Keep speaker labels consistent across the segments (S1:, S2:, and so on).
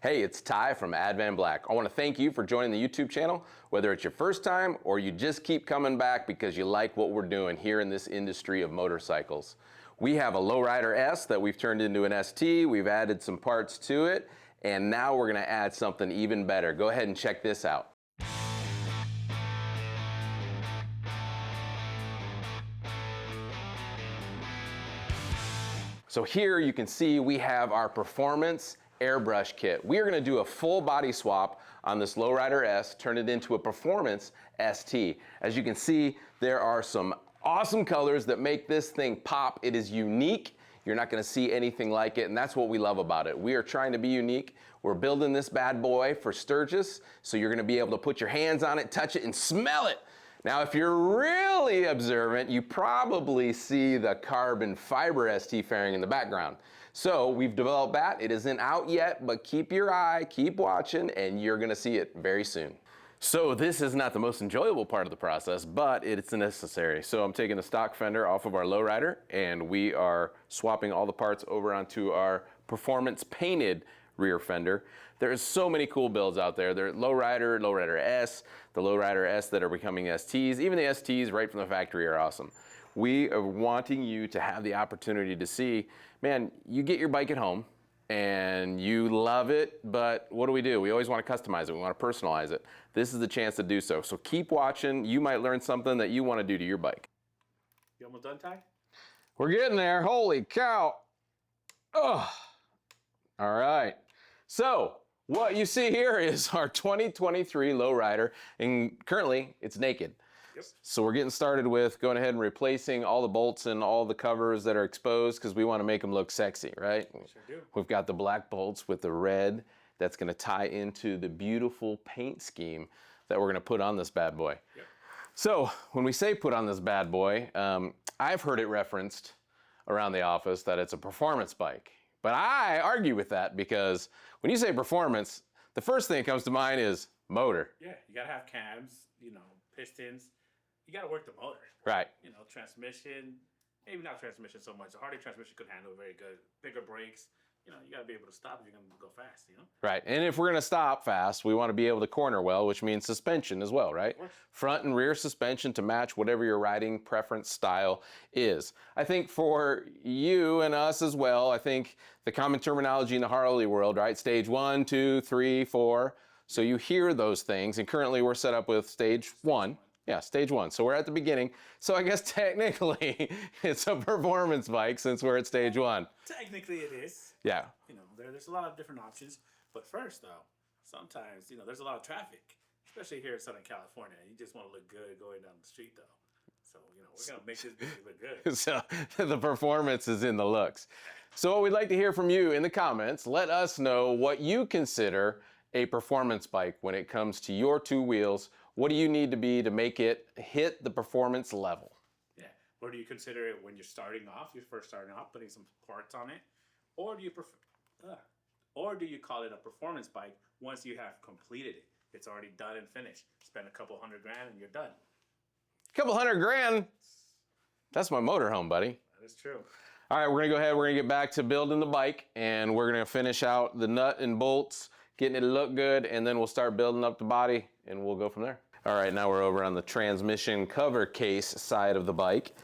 S1: Hey, it's Ty from Advanblack. I want to thank you for joining the YouTube channel, whether it's your first time or you just keep coming back because you like what we're doing here in this industry of motorcycles. We have a Lowrider S that we've turned into an ST, we've added some parts to it, and now we're going to add something even better. Go ahead and check this out. So here you can see we have our Performance airbrush kit. We are going to do a full body swap on this Lowrider S, turn it into a Performance ST. As you can see, there are some awesome colors that make this thing pop. It is unique. You're not going to see anything like it, and that's what we love about it. We are trying to be unique. We're building this bad boy for Sturgis, so you're going to be able to put your hands on it, touch it, and smell it. Now, if you're really observant, you probably see the carbon fiber ST fairing in the background. So we've developed that. It isn't out yet, but keep your eye, keep watching, and you're gonna see it very soon. So this is not the most enjoyable part of the process, but it's necessary. So I'm taking the stock fender off of our Lowrider, and we are swapping all the parts over onto our Performance painted rear fender. There's so many cool builds out there. There's Lowrider, Lowrider S, the Lowrider S that are becoming STs. Even the STs right from the factory are awesome. We are wanting you to have the opportunity to see, man, you get your bike at home and you love it, but what do? We always want to customize it. We want to personalize it. This is the chance to do so. So keep watching. You might learn something that you want to do to your bike.
S2: You almost done, Ty?
S1: We're getting there. Holy cow. Oh, all right. So what you see here is our 2023 Lowrider, and currently it's naked.
S2: Yep.
S1: So we're getting started with going ahead and replacing all the bolts and all the covers that are exposed because we want to make them look sexy, right?
S2: Sure do.
S1: We've got the black bolts with the red that's going to tie into the beautiful paint scheme that we're going to put on this bad boy.
S2: Yep.
S1: So when we say put on this bad boy, I've heard it referenced around the office that it's a performance bike. But I argue with that because when you say performance, the first thing that comes to mind is motor.
S2: Yeah, you gotta have cams, pistons. You gotta work the motor.
S1: Right.
S2: Transmission, maybe not transmission so much. A Harley transmission could handle it very good. Bigger brakes. You gotta be able to stop if you're gonna go fast,
S1: Right, and if we're gonna stop fast, we wanna be able to corner well, which means suspension as well, right? Front and rear suspension to match whatever your riding preference style is. I think for you and us as well, I think the common terminology in the Harley world, right? Stage 1, 2, 3, 4. So you hear those things, and currently we're set up with stage 1. Yeah, stage 1. So we're at the beginning. So I guess technically it's a performance bike since we're at stage 1.
S2: Technically it is.
S1: Yeah.
S2: There's a lot of different options. But first though, sometimes, there's a lot of traffic, especially here in Southern California. You just want to look good going down the street though. So, we're going to make this baby look good.
S1: So the performance is in the looks. So what we'd like to hear from you in the comments, let us know what you consider a performance bike when it comes to your two wheels. What do you need to be to make it hit the performance level?
S2: Yeah. Or do you consider it when you're starting off, putting some parts on it? Or do you call it a performance bike once you have completed it? It's already done and finished. Spend a couple $100,000 and you're done.
S1: Couple $100,000? That's my motorhome, buddy.
S2: That is true.
S1: All right, we're gonna go ahead, we're gonna get back to building the bike, and we're gonna finish out the nut and bolts, getting it to look good, and then we'll start building up the body, and we'll go from there. All right, now we're over on the transmission cover case side of the bike,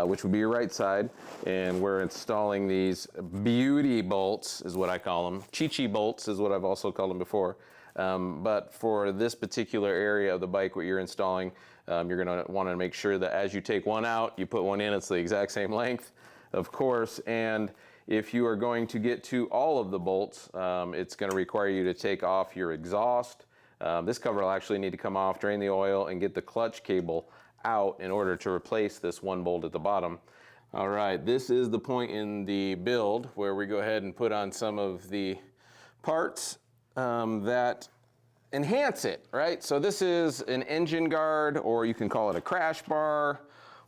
S1: which would be your right side, and we're installing these beauty bolts, is what I call them. Chi-chi bolts is what I've also called them before. But for this particular area of the bike, what you're installing, you're gonna wanna make sure that as you take one out, you put one in, it's the exact same length, of course, and if you are going to get to all of the bolts, it's gonna require you to take off your exhaust. This cover will actually need to come off, drain the oil, and get the clutch cable out in order to replace this one bolt at the bottom. All right, this is the point in the build where we go ahead and put on some of the parts that enhance it, right? So this is an engine guard, or you can call it a crash bar,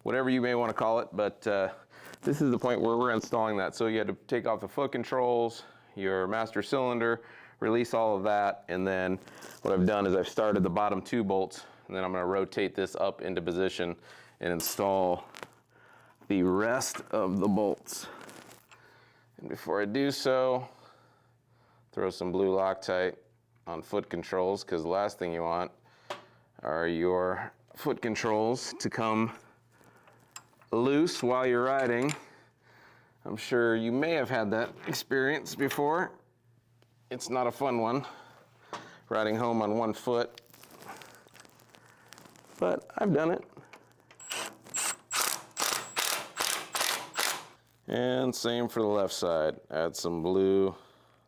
S1: whatever you may want to call it, but this is the point where we're installing that. So you had to take off the foot controls, your master cylinder, release all of that, and then what I've done is I've started the bottom two bolts, and then I'm going to rotate this up into position and install the rest of the bolts. And before I do so, Throw some blue Loctite on foot controls, because the last thing you want are your foot controls to come loose while you're riding. I'm sure you may have had that experience before. It's not a fun one, riding home on one foot, but I've done it. And same for the left side. Add some blue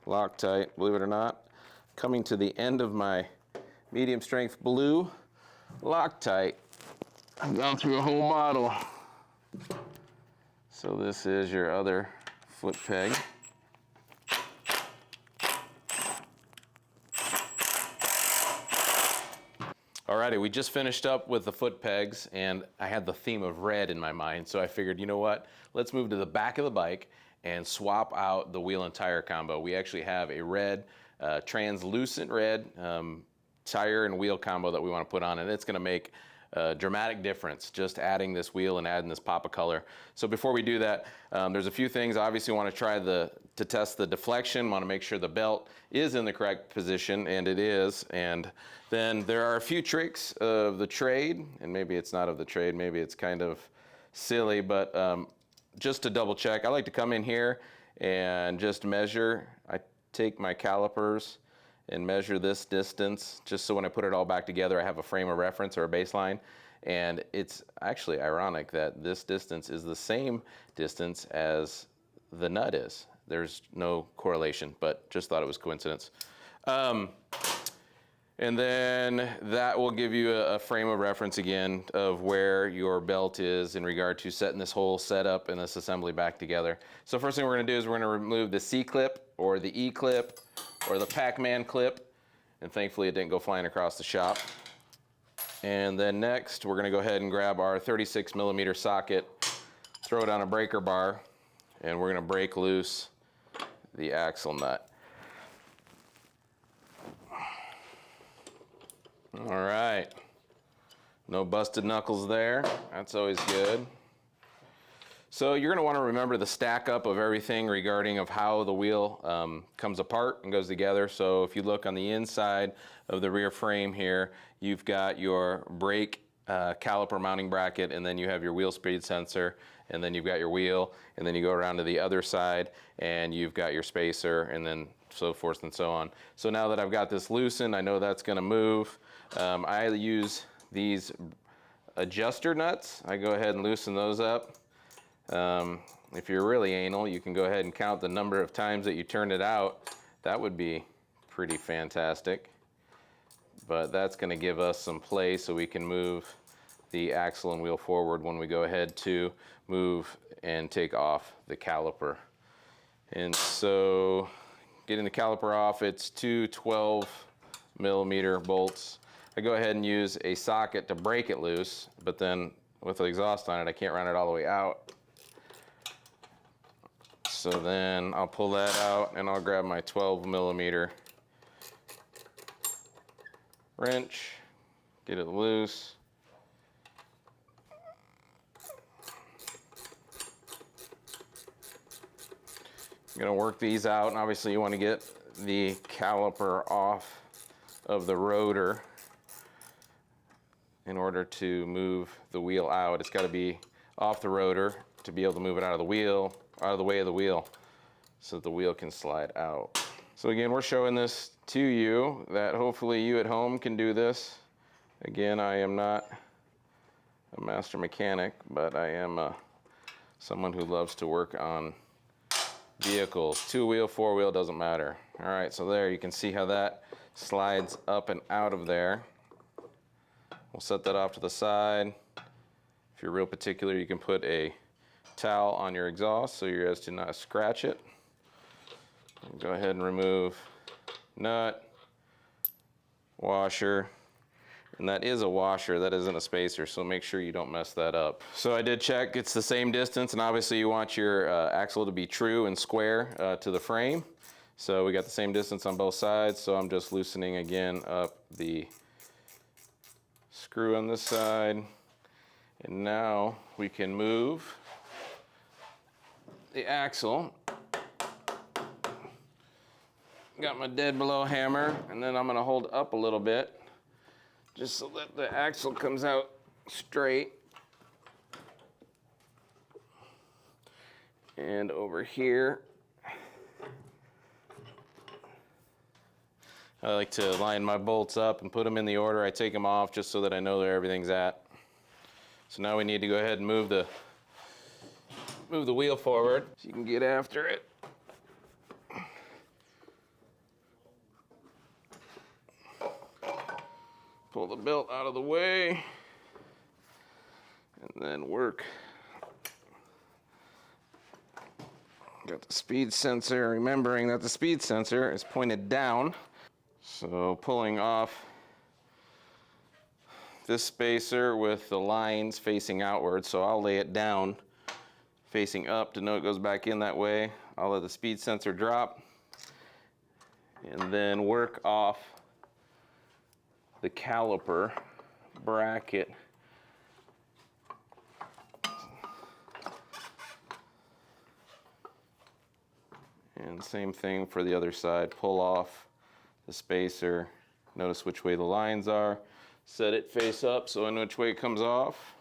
S1: Loctite, believe it or not. Coming to the end of my medium strength blue Loctite. I've gone through a whole bottle. So this is your other foot peg. Alrighty, we just finished up with the foot pegs, and I had the theme of red in my mind, so I figured, you know what, let's move to the back of the bike and swap out the wheel and tire combo. We actually have a red, translucent red tire and wheel combo that we want to put on, and it's going to make a dramatic difference just adding this wheel and adding this pop of color. So before we do that, there's a few things. Obviously want to try to test the deflection, want to make sure the belt is in the correct position, and it is. And then there are a few tricks of the trade, and maybe it's not of the trade, maybe it's kind of silly, but just to double check, I like to come in here and just measure. I take my calipers and measure this distance, just so when I put it all back together, I have a frame of reference or a baseline. And it's actually ironic that this distance is the same distance as the nut is. There's no correlation, but just thought it was coincidence. And then that will give you a frame of reference again of where your belt is in regard to setting this whole setup and this assembly back together. So first thing we're gonna do is we're gonna remove the C-clip or the E-clip or the Pac-Man clip, and thankfully it didn't go flying across the shop. And then next we're gonna go ahead and grab our 36mm socket, throw it on a breaker bar, and we're gonna break loose the axle nut. All right, no busted knuckles there. That's always good. So you're going to want to remember the stack up of everything regarding of how the wheel comes apart and goes together. So if you look on the inside of the rear frame here, you've got your brake caliper mounting bracket, and then you have your wheel speed sensor, and then you've got your wheel, and then you go around to the other side and you've got your spacer, and then so forth and so on. So now that I've got this loosened, I know that's going to move. I use these adjuster nuts. I go ahead and loosen those up. If you're really anal, you can go ahead and count the number of times that you turn it out. That would be pretty fantastic. But that's going to give us some play so we can move the axle and wheel forward when we go ahead to move and take off the caliper. And so getting the caliper off, it's two 12mm bolts. I go ahead and use a socket to break it loose, but then with the exhaust on it, I can't run it all the way out. So then I'll pull that out and I'll grab my 12mm wrench, get it loose. I'm gonna work these out, and obviously you want to get the caliper off of the rotor in order to move the wheel out. It's got to be off the rotor to be able to move it out of the wheel, out of the way of the wheel, so that the wheel can slide out. So again, we're showing this to you, that hopefully you at home can do this. Again, I am not a master mechanic, but I am someone who loves to work on vehicles. 2-wheel, 4-wheel, doesn't matter. All right, so there you can see how that slides up and out of there. We'll set that off to the side. If you're real particular, you can put a towel on your exhaust so you're as to not scratch it. Go ahead and remove nut, washer, and that is a washer, that isn't a spacer, so make sure you don't mess that up. So I did check, it's the same distance, and obviously you want your axle to be true and square to the frame. So we got the same distance on both sides, so I'm just loosening again up the screw on this side, and now we can move the axle got my dead below hammer, and then I'm gonna hold up a little bit just so that the axle comes out straight. And over here, I like to line my bolts up and put them in the order I take them off, just so that I know where everything's at. So now we need to go ahead and move the wheel forward so you can get after it. Pull the belt out of the way and then work. Got the speed sensor, remembering that the speed sensor is pointed down. So pulling off this spacer with the lines facing outward, so I'll lay it down facing up to know it goes back in that way. I'll let the speed sensor drop and then work off the caliper bracket. And same thing for the other side. Pull off the spacer, notice which way the lines are, set it face up so in which way it comes off.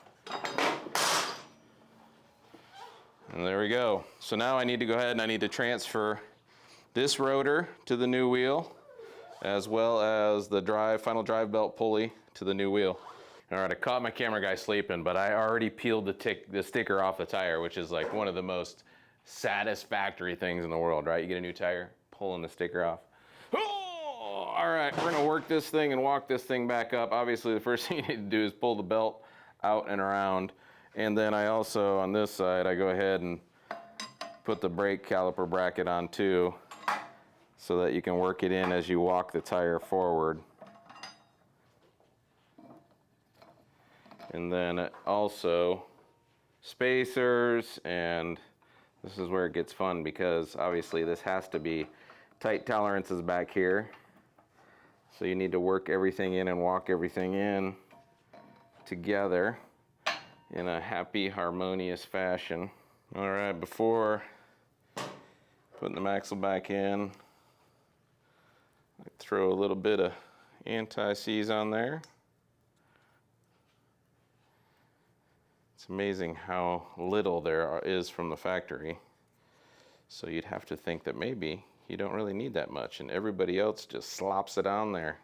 S1: And there we go. So now I need to go ahead and I need to transfer this rotor to the new wheel, as well as the final drive belt pulley to the new wheel. All right, I caught my camera guy sleeping, but I already peeled the sticker off the tire, which is like one of the most satisfactory things in the world, right? You get a new tire, pulling the sticker off. Oh, all right, we're gonna work this thing and walk this thing back up. Obviously, the first thing you need to do is pull the belt out and around. And then I also, on this side, I go ahead and put the brake caliper bracket on too, so that you can work it in as you walk the tire forward. And then also spacers, and this is where it gets fun because obviously this has to be tight tolerances back here. So you need to work everything in and walk everything in together in a happy, harmonious fashion. All right, before putting the axle back in, I throw a little bit of anti-seize on there. It's amazing how little there is from the factory. So you'd have to think that maybe you don't really need that much, and everybody else just slops it on there.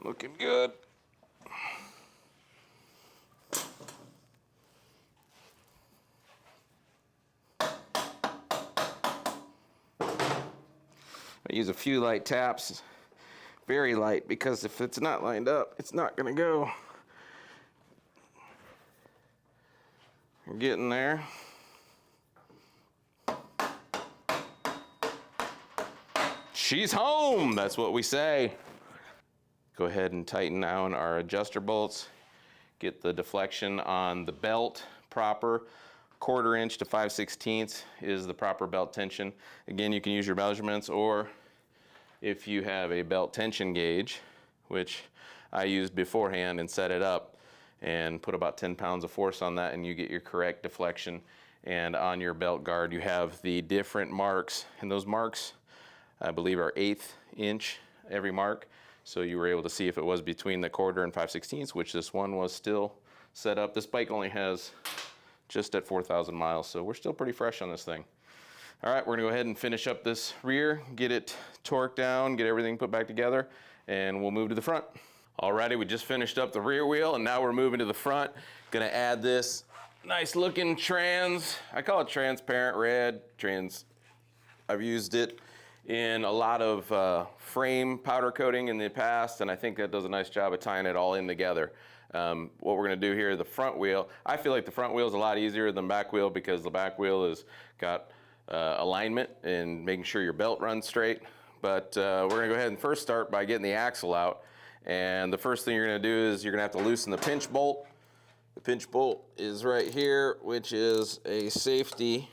S1: Looking good. I use a few light taps, very light, because if it's not lined up, it's not gonna go. We're getting there. She's home, that's what we say. Go ahead and tighten down our adjuster bolts. Get the deflection on the belt proper. 1/4 inch to 5/16 is the proper belt tension. Again, you can use your measurements, or if you have a belt tension gauge, which I used beforehand and set it up and put about 10 pounds of force on that, and you get your correct deflection. And on your belt guard, you have the different marks, and those marks, I believe, are 1/8 inch every mark. So you were able to see if it was between the 1/4 and 5/16, which this one was still set up. This bike only has just at 4,000 miles, so we're still pretty fresh on this thing. All right, we're gonna go ahead and finish up this rear, get it torqued down, get everything put back together, and we'll move to the front. Alrighty, we just finished up the rear wheel, and now we're moving to the front. Gonna add this nice looking I call it transparent red. I've used it in a lot of frame powder coating in the past, and I think that does a nice job of tying it all in together. What we're gonna do here, the front wheel, I feel like the front wheel is a lot easier than the back wheel, because the back wheel has got alignment and making sure your belt runs straight. But we're gonna go ahead and first start by getting the axle out. And the first thing you're gonna do is you're gonna have to loosen the pinch bolt. The pinch bolt is right here, which is a safety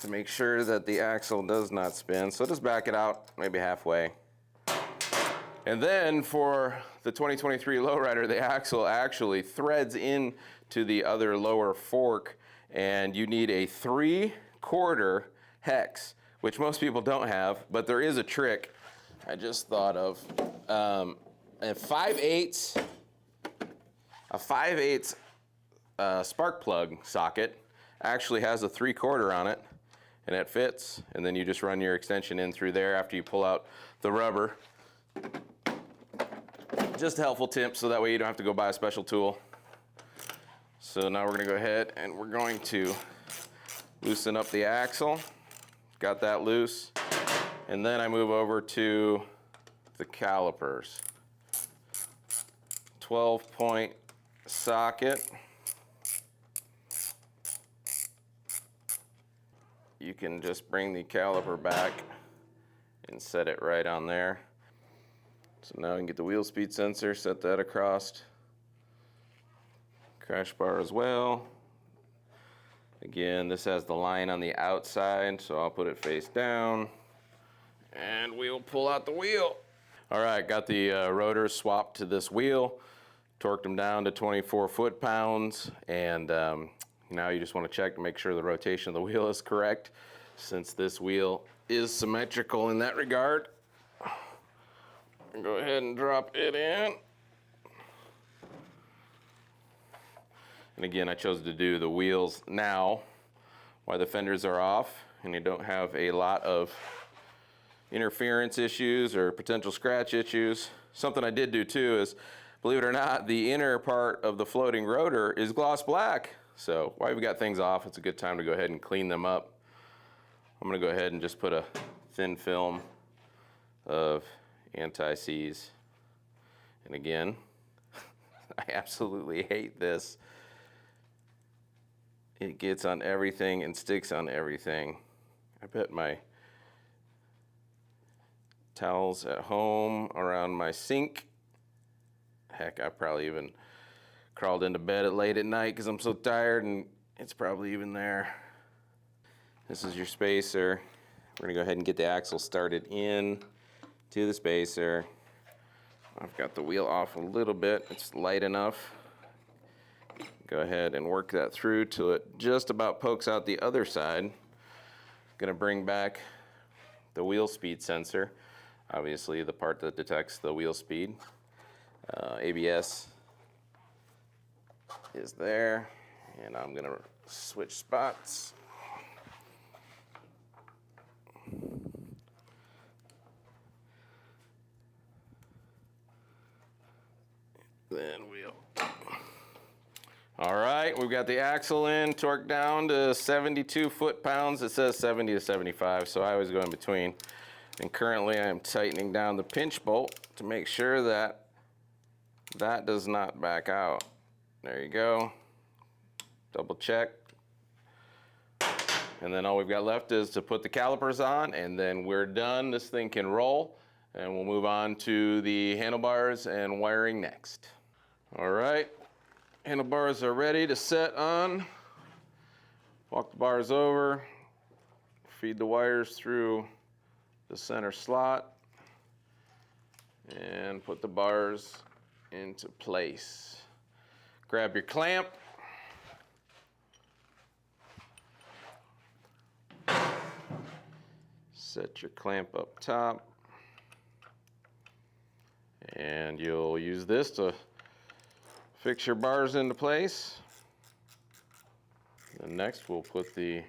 S1: to make sure that the axle does not spin. So just back it out maybe halfway. And then for the 2023 lowrider, the axle actually threads in to the other lower fork, and you need a 3/4 hex, which most people don't have, but there is a trick I just thought of. A 5/8 spark plug socket actually has a 3/4 on it, and it fits, and then you just run your extension in through there after you pull out the rubber. Just a helpful tip, so that way you don't have to go buy a special tool. So now we're gonna go ahead and we're going to loosen up the axle. Got that loose. And then I move over to the calipers. 12-point socket. You can just bring the caliper back and set it right on there. So now I can get the wheel speed sensor, set that across. Crash bar as well. Again, this has the line on the outside, so I'll put it face down. And we'll pull out the wheel. All right, got the rotors swapped to this wheel. Torqued them down to 24 foot-pounds. And now you just want to check to make sure the rotation of the wheel is correct, since this wheel is symmetrical in that regard. Go ahead and drop it in. And again, I chose to do the wheels now while the fenders are off and you don't have a lot of interference issues or potential scratch issues. Something I did do too is, believe it or not, the inner part of the floating rotor is gloss black. So while we've got things off, it's a good time to go ahead and clean them up. I'm gonna go ahead and just put a thin film of anti-seize. And again, I absolutely hate this. It gets on everything and sticks on everything. I bet my towels at home around my sink. Heck, I probably even crawled into bed late at night because I'm so tired, and it's probably even there. This is your spacer. We're gonna go ahead and get the axle started in to the spacer. I've got the wheel off a little bit. It's light enough. Go ahead and work that through till it just about pokes out the other side. Gonna bring back the wheel speed sensor. Obviously the part that detects the wheel speed. ABS is there, and I'm gonna switch spots. Then we'll. All right, we've got the axle in, torqued down to 72 foot-pounds. It says 70 to 75, so I always go in between. And currently I am tightening down the pinch bolt to make sure that that does not back out. There you go. Double check. And then all we've got left is to put the calipers on, and then we're done. This thing can roll, and we'll move on to the handlebars and wiring next. All right, handlebars are ready to set on. Walk the bars over, feed the wires through the center slot, and put the bars into place. Grab your clamp. Set your clamp up top. And you'll use this to fix your bars into place. And next we'll put the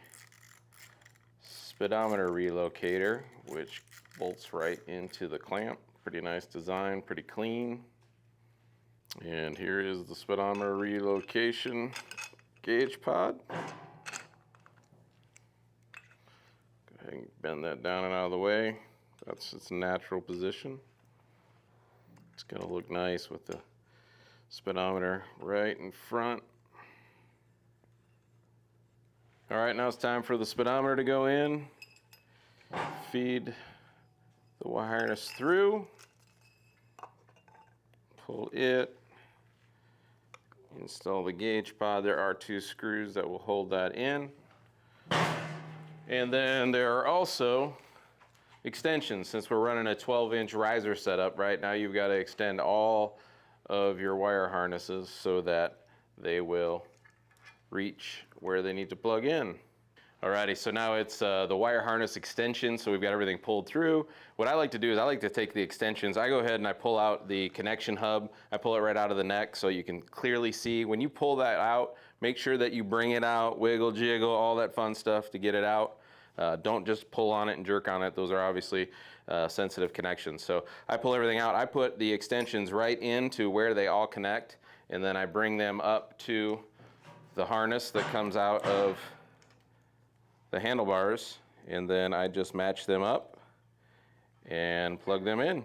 S1: speedometer relocator, which bolts right into the clamp. Pretty nice design, pretty clean. And here is the speedometer relocation gauge pod. Go ahead and bend that down and out of the way. That's its natural position. It's gonna look nice with the speedometer right in front. All right, now it's time for the speedometer to go in. Feed the wire harness through. Pull it. Install the gauge pod. There are 2 screws that will hold that in. And then there are also extensions. Since we're running a 12-inch riser setup, right now you've got to extend all of your wire harnesses so that they will reach where they need to plug in. Alrighty, so now it's the wire harness extension, so we've got everything pulled through. What I like to do is I like to take the extensions, I go ahead and I pull out the connection hub, I pull it right out of the neck so you can clearly see. When you pull that out, make sure that you bring it out, wiggle, jiggle, all that fun stuff to get it out. Don't just pull on it and jerk on it. Those are obviously sensitive connections. So I pull everything out, I put the extensions right into where they all connect, and then I bring them up to the harness that comes out of the handlebars, and then I just match them up and plug them in.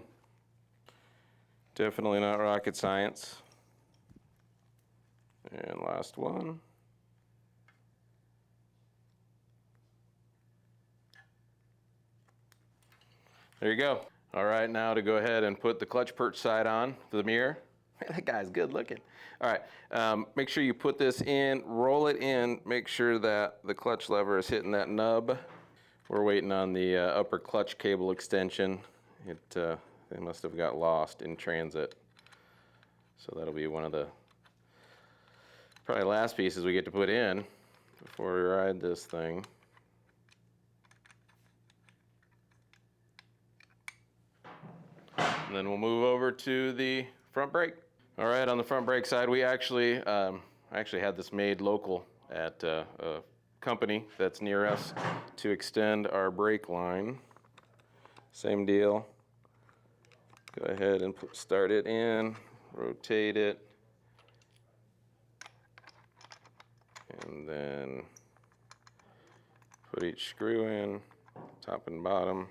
S1: Definitely not rocket science. And last one. There you go. All right, now to go ahead and put the clutch perch side on the mirror. Man, that guy's good looking. All right, make sure you put this in, roll it in, make sure that the clutch lever is hitting that nub. We're waiting on the upper clutch cable extension. They must have got lost in transit. So that'll be one of the probably last pieces we get to put in before we ride this thing. And then we'll move over to the front brake. All right, on the front brake side, we actually, I actually had this made local at a company that's near us to extend our brake line. Same deal. Go ahead and start it in, rotate it, and then put each screw in, top and bottom.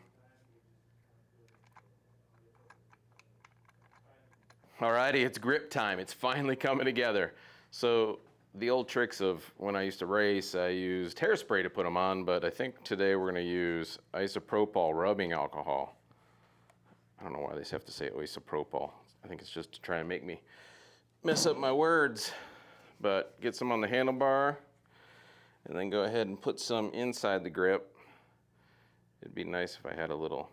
S1: Alrighty, it's grip time. It's finally coming together. So the old tricks of when I used to race, I used hairspray to put them on, but I think today we're going to use isopropyl rubbing alcohol. I don't know why they have to say isopropyl. I think it's just to try and make me mess up my words. But get some on the handlebar, and then go ahead and put some inside the grip. It'd be nice if I had a little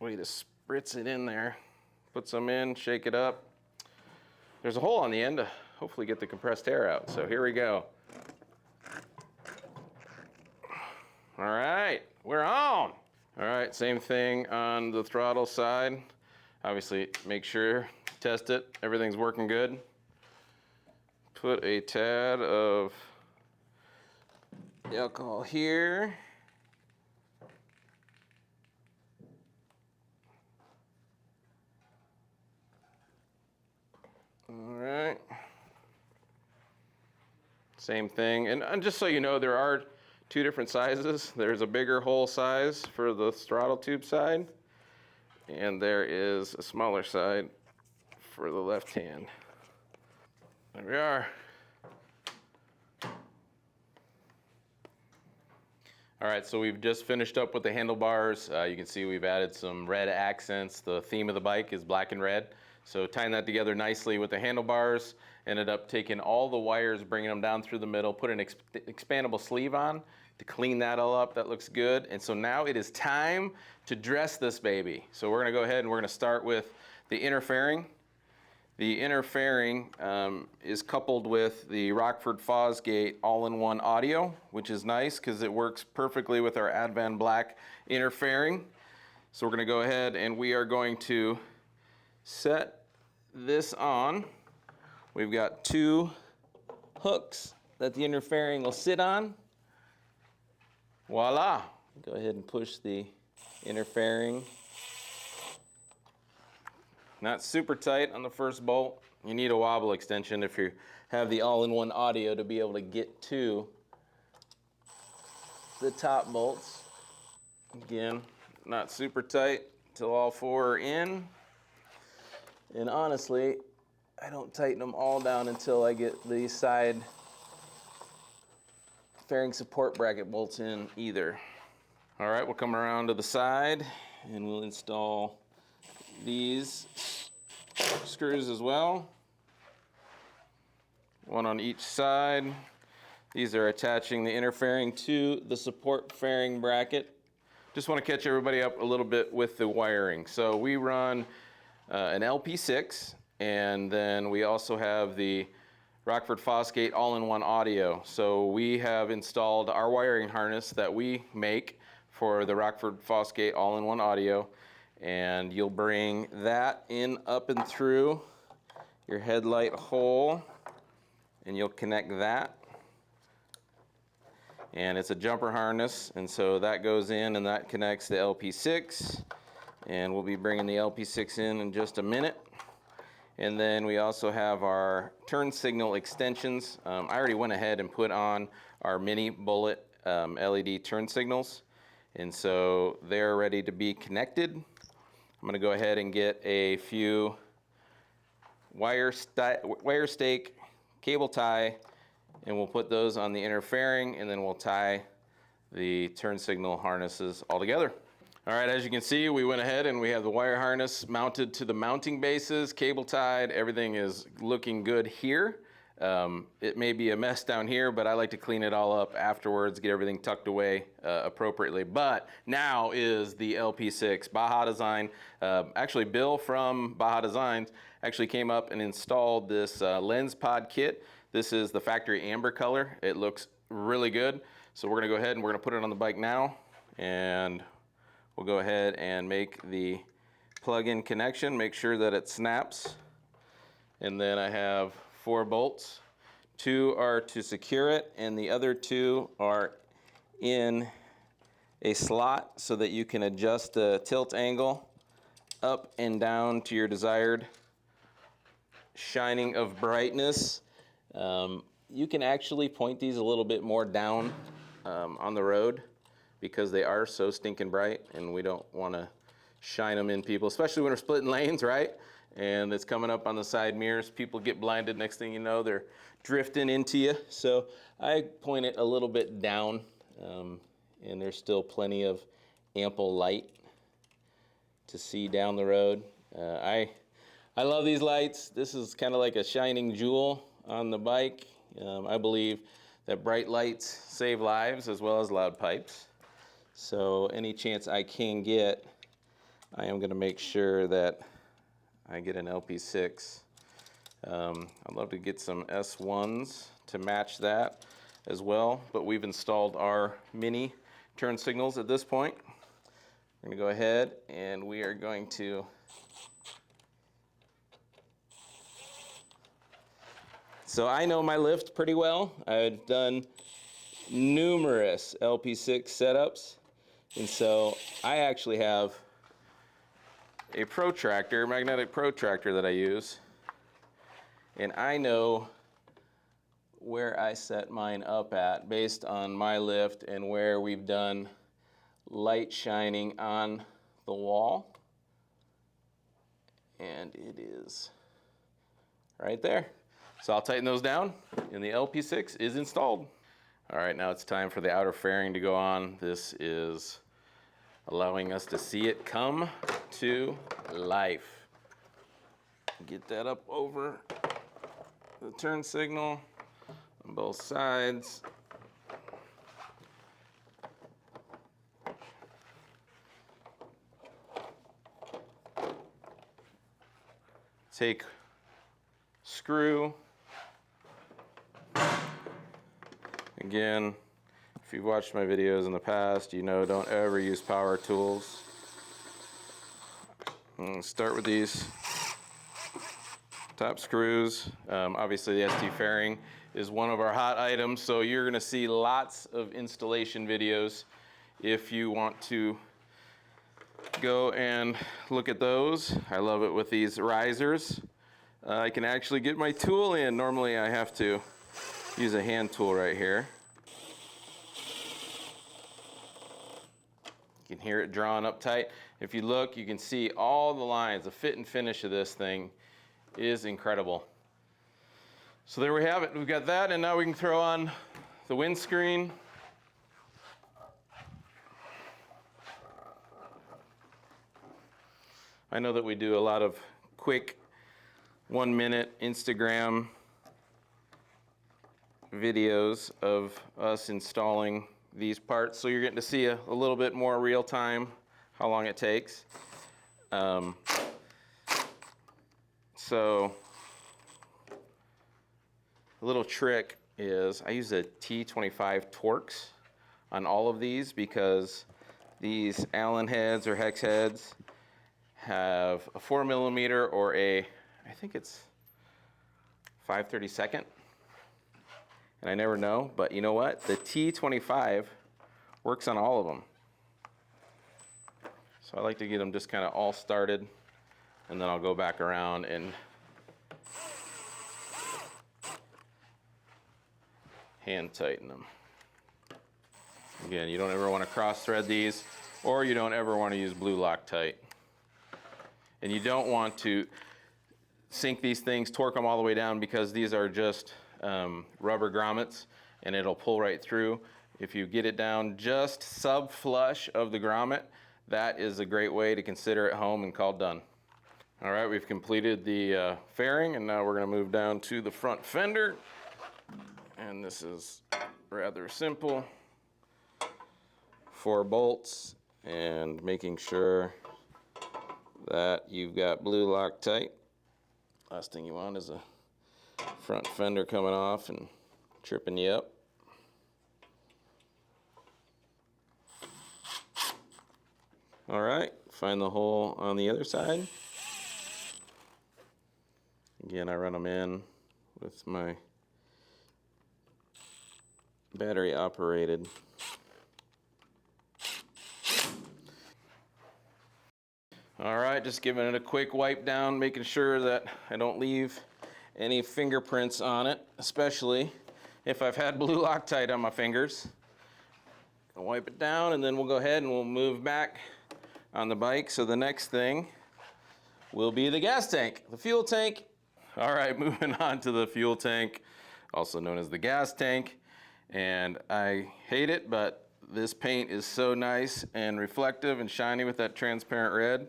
S1: way to spritz it in there. Put some in, shake it up. There's a hole on the end to hopefully get the compressed air out. So here we go. All right, we're on. All right, same thing on the throttle side. Obviously, make sure, test it, everything's working good. Put a tad of alcohol here. All right. Same thing. And just so you know, there are two different sizes. There's a bigger hole size for the throttle tube side, and there is a smaller side for the left hand. There we are. All right, so we've just finished up with the handlebars. You can see we've added some red accents. The theme of the bike is black and red. So tying that together nicely with the handlebars, ended up taking all the wires, bringing them down through the middle, put an expandable sleeve on to clean that all up. That looks good. And so now it is time to dress this baby. So we're gonna go ahead and we're gonna start with the inner fairing. The inner fairing is coupled with the Rockford Fosgate all-in-one audio, which is nice because it works perfectly with our Advanblack inner fairing. So we're gonna go ahead and we are going to set this on. We've got two hooks that the inner fairing will sit on. Voila! Go ahead and push the inner fairing. Not super tight on the first bolt. You need a wobble extension if you have the all-in-one audio to be able to get to the top bolts. Again, not super tight till all four are in. And honestly, I don't tighten them all down until I get the side fairing support bracket bolts in either. All right, we'll come around to the side and we'll install these screws as well. One on each side. These are attaching the inner fairing to the support fairing bracket. Just want to catch everybody up a little bit with the wiring. So we run an LP6, and then we also have the Rockford Fosgate all-in-one audio. So we have installed our wiring harness that we make for the Rockford Fosgate all-in-one audio, and you'll bring that in up and through your headlight hole, and you'll connect that. And it's a jumper harness, and so that goes in and that connects the LP6, and we'll be bringing the LP6 in just a minute. And then we also have our turn signal extensions. I already went ahead and put on our mini bullet LED turn signals, and so they're ready to be connected. I'm going to go ahead and get a few wire stake, cable tie, and we'll put those on the inner fairing, and then we'll tie the turn signal harnesses all together. All right, as you can see, we went ahead and we have the wire harness mounted to the mounting bases, cable tied. Everything is looking good here. It may be a mess down here, but I like to clean it all up afterwards, get everything tucked away appropriately. But now is the LP6 Baja Design. Actually, Bill from Baja Designs actually came up and installed this lens pod kit. This is the factory amber color. It looks really good. So we're gonna go ahead and we're gonna put it on the bike now, and we'll go ahead and make the plug-in connection, make sure that it snaps. And then I have 4 bolts. 2 are to secure it, and the other 2 are in a slot so that you can adjust the tilt angle up and down to your desired shining of brightness. You can actually point these a little bit more down on the road because they are so stinking bright, and we don't want to shine them in people, especially when we're splitting lanes, right? And it's coming up on the side mirrors. People get blinded. Next thing you know, they're drifting into you. So I point it a little bit down, and there's still plenty of ample light to see down the road. I love these lights. This is kind of like a shining jewel on the bike. I believe that bright lights save lives as well as loud pipes. So any chance I can get, I am going to make sure that I get an LP6. I'd love to get some S1s to match that as well, but we've installed our mini turn signals at this point. We're going to go ahead and we are going to So I know my lift pretty well. I've done numerous LP6 setups, and so I actually have a protractor, magnetic protractor that I use, and I know where I set mine up at based on my lift and where we've done light shining on the wall, and it is right there. So I'll tighten those down, and the LP6 is installed. All right, now it's time for the outer fairing to go on. This is allowing us to see it come to life. Get that up over the turn signal on both sides. Take screw. Again, if you've watched my videos in the past, you know don't ever use power tools. Start with these top screws. Obviously the ST fairing is one of our hot items, so you're going to see lots of installation videos if you want to go and look at those. I love it with these risers. I can actually get my tool in. Normally I have to use a hand tool right here. You can hear it drawn up tight. If you look, you can see all the lines. The fit and finish of this thing is incredible. So there we have it. We've got that, and now we can throw on the windscreen. I know that we do a lot of quick 1-minute Instagram videos of us installing these parts, so you're getting to see a little bit more real time how long it takes. So a little trick is I use a T25 Torx on all of these because these Allen heads or hex heads have a 4mm or I think it's 5/32, and I never know, but you know what? The T25 works on all of them. So I like to get them just kind of all started, and then I'll go back around and hand tighten them. Again, you don't ever want to cross thread these, or you don't ever want to use blue Loctite. And you don't want to sink these things, torque them all the way down, because these are just rubber grommets and it'll pull right through. If you get it down just sub flush of the grommet, that is a great way to consider it home and call done. All right, we've completed the fairing, and now we're going to move down to the front fender. And this is rather simple. 4 bolts, and making sure that you've got blue Loctite. Last thing you want is a front fender coming off and tripping you up. All right, find the hole on the other side. Again, I run them in with my battery operated. All right, just giving it a quick wipe down, making sure that I don't leave any fingerprints on it, especially if I've had blue Loctite on my fingers. I'll wipe it down, and then we'll go ahead and we'll move back on the bike. So the next thing will be the gas tank, the fuel tank. All right, moving on to the fuel tank, also known as the gas tank. And I hate it, but this paint is so nice and reflective and shiny with that transparent red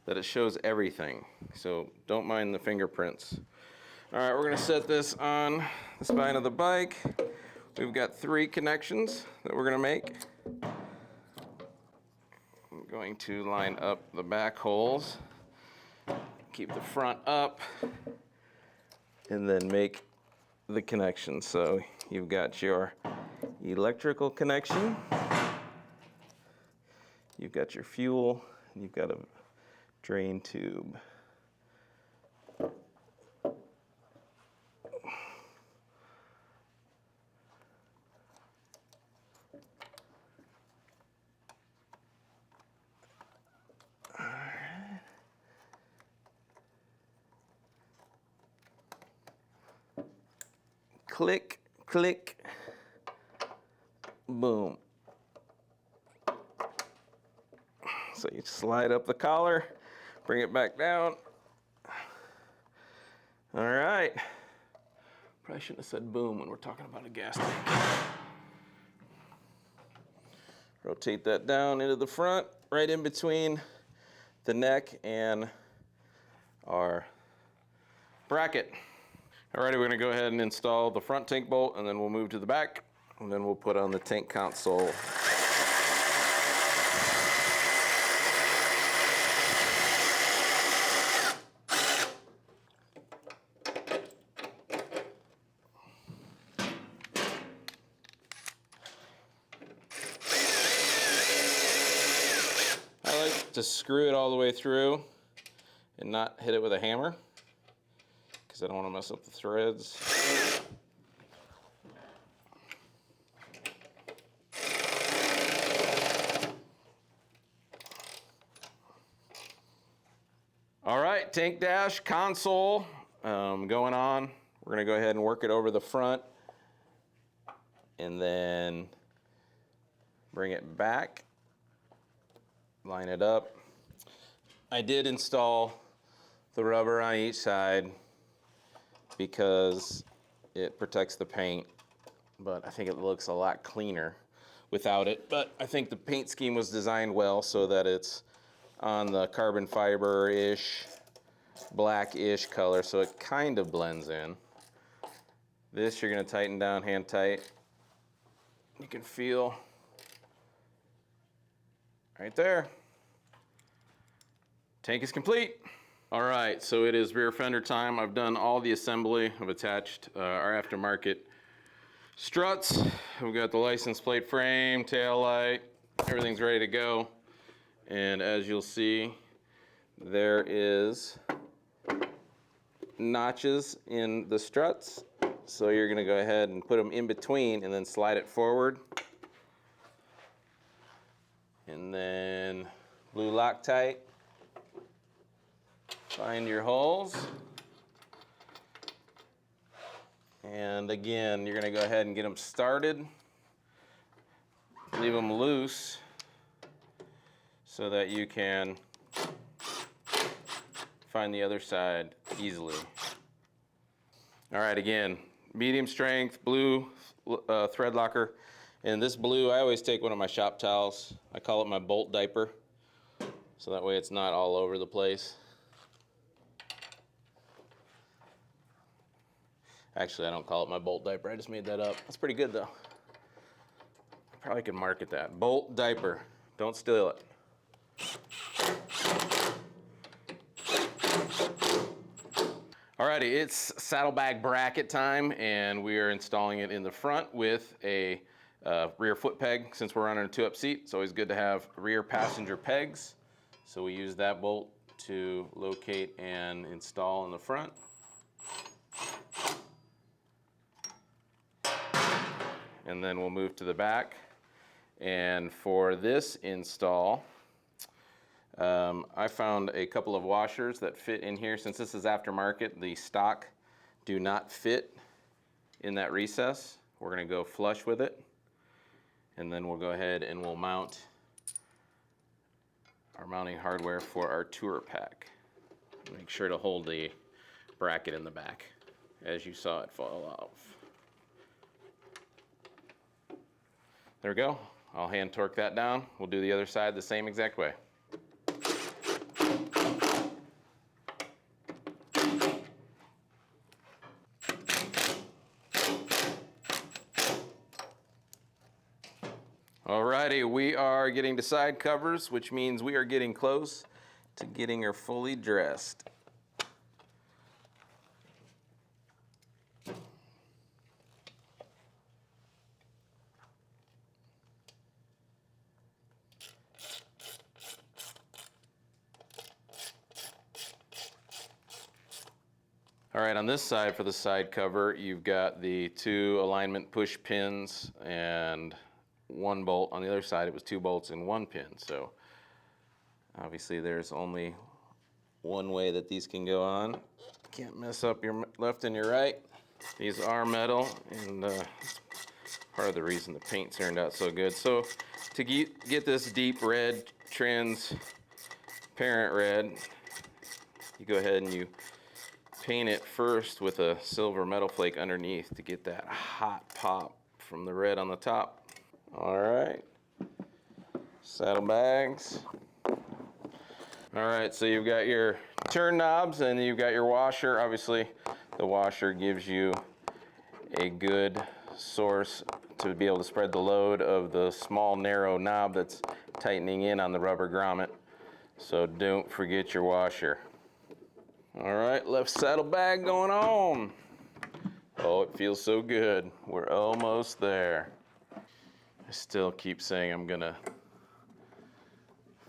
S1: that it shows everything. So don't mind the fingerprints. All right, we're gonna set this on the spine of the bike. We've got 3 connections that we're gonna make. I'm going to line up the back holes, keep the front up, and then make the connection. So you've got your electrical connection, you've got your fuel, and you've got a drain tube. Click, click, boom. So you slide up the collar, bring it back down. All right. Probably shouldn't have said boom when we're talking about a gas tank. Rotate that down into the front, right in between the neck and our bracket. Alrighty, we're gonna go ahead and install the front tank bolt, and then we'll move to the back, and then we'll put on the tank console. I like to screw it all the way through and not hit it with a hammer, because I don't want to mess up the threads. All right, tank dash console going on. We're gonna go ahead and work it over the front and then bring it back, line it up. I did install the rubber on each side because it protects the paint, but I think it looks a lot cleaner without it. But I think the paint scheme was designed well so that it's on the carbon fiber-ish, black-ish color, so it kind of blends in. This you're gonna tighten down hand tight. You can feel right there. Tank is complete. All right, so it is rear fender time. I've done all the assembly. I've attached our aftermarket struts. We've got the license plate frame, tail light, everything's ready to go. And as you'll see, there is notches in the struts. So you're gonna go ahead and put them in between and then slide it forward. And then blue Loctite. Find your holes. And again, you're gonna go ahead and get them started. Leave them loose so that you can find the other side easily. All right, again, medium strength, blue thread locker. And this blue, I always take one of my shop towels. I call it my bolt diaper. So that way it's not all over the place. Actually, I don't call it my bolt diaper. I just made that up. That's pretty good though. Probably could market that. Bolt diaper. Don't steal it. Alrighty, it's saddlebag bracket time, and we are installing it in the front with a rear foot peg. Since we're running a 2-up seat, it's always good to have rear passenger pegs. So we use that bolt to locate and install in the front. And then we'll move to the back. And for this install, I found a couple of washers that fit in here. Since this is aftermarket, the stock do not fit in that recess. We're gonna go flush with it. And then we'll go ahead and we'll mount our mounting hardware for our tour pack. Make sure to hold the bracket in the back as you saw it fall off. There we go. I'll hand torque that down. We'll do the other side the same exact way. Alrighty, we are getting to side covers, which means we are getting close to getting her fully dressed. All right, on this side for the side cover, you've got the 2 alignment push pins and 1 bolt. On the other side, it was 2 bolts and 1 pin. So obviously there's only one way that these can go on. Can't mess up your left and your right. These are metal, and part of the reason the paint turned out so good. So to get this deep red transparent red, you go ahead and you paint it first with a silver metal flake underneath to get that hot pop from the red on the top. All right, saddlebags. All right, so you've got your turn knobs and you've got your washer. Obviously, the washer gives you a good source to be able to spread the load of the small narrow knob that's tightening in on the rubber grommet. So don't forget your washer. All right, left saddlebag going on. Oh, it feels so good. We're almost there. I still keep saying I'm gonna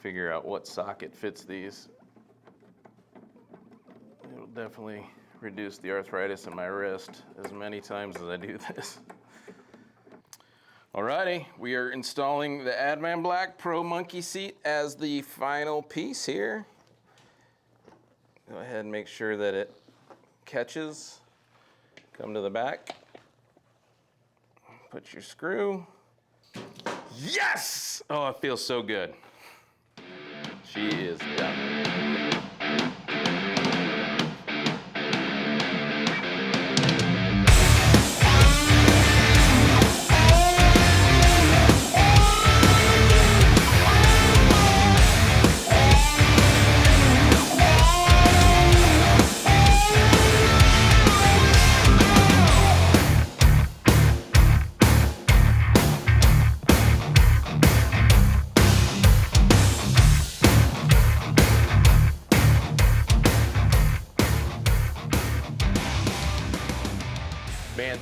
S1: figure out what socket fits these. It'll definitely reduce the arthritis in my wrist as many times as I do this. Alrighty, we are installing the Advanblack Pro Monkey Seat as the final piece here. Go ahead and make sure that it catches. Come to the back. Put your screw. Yes! Oh, it feels so good. She is done.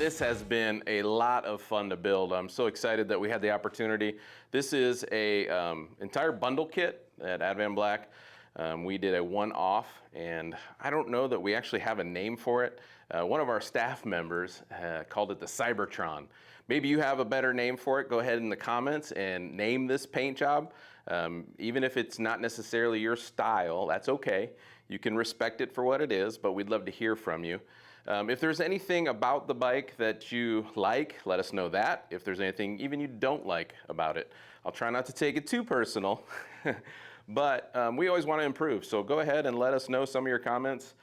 S1: this has been a lot of fun to build. I'm so excited that we had the opportunity. This is a entire bundle kit at Advanblack. We did a one-off, and I don't know that we actually have a name for it. One of our staff members called it the Cybertron. Maybe you have a better name for it. Go ahead in the comments and name this paint job. Even if it's not necessarily your style, that's okay. You can respect it for what it is, but we'd love to hear from you. If there's anything about the bike that you like, let us know that. If there's anything even you don't like about it, I'll try not to take it too personal. But we always want to improve, so go ahead and let us know some of your comments.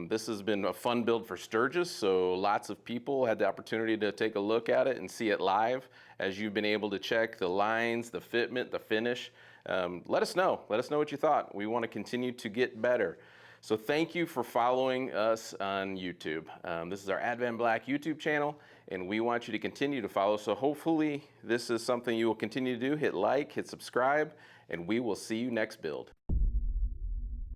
S1: This has been a fun build for Sturgis, so lots of people had the opportunity to take a look at it and see it live as you've been able to check the lines, the fitment, the finish. Let us know what you thought. We want to continue to get better. So thank you for following us on YouTube. This is our Advanblack YouTube channel, and we want you to continue to follow. So hopefully this is something you will continue to do. Hit like, hit subscribe, and we will see you next build.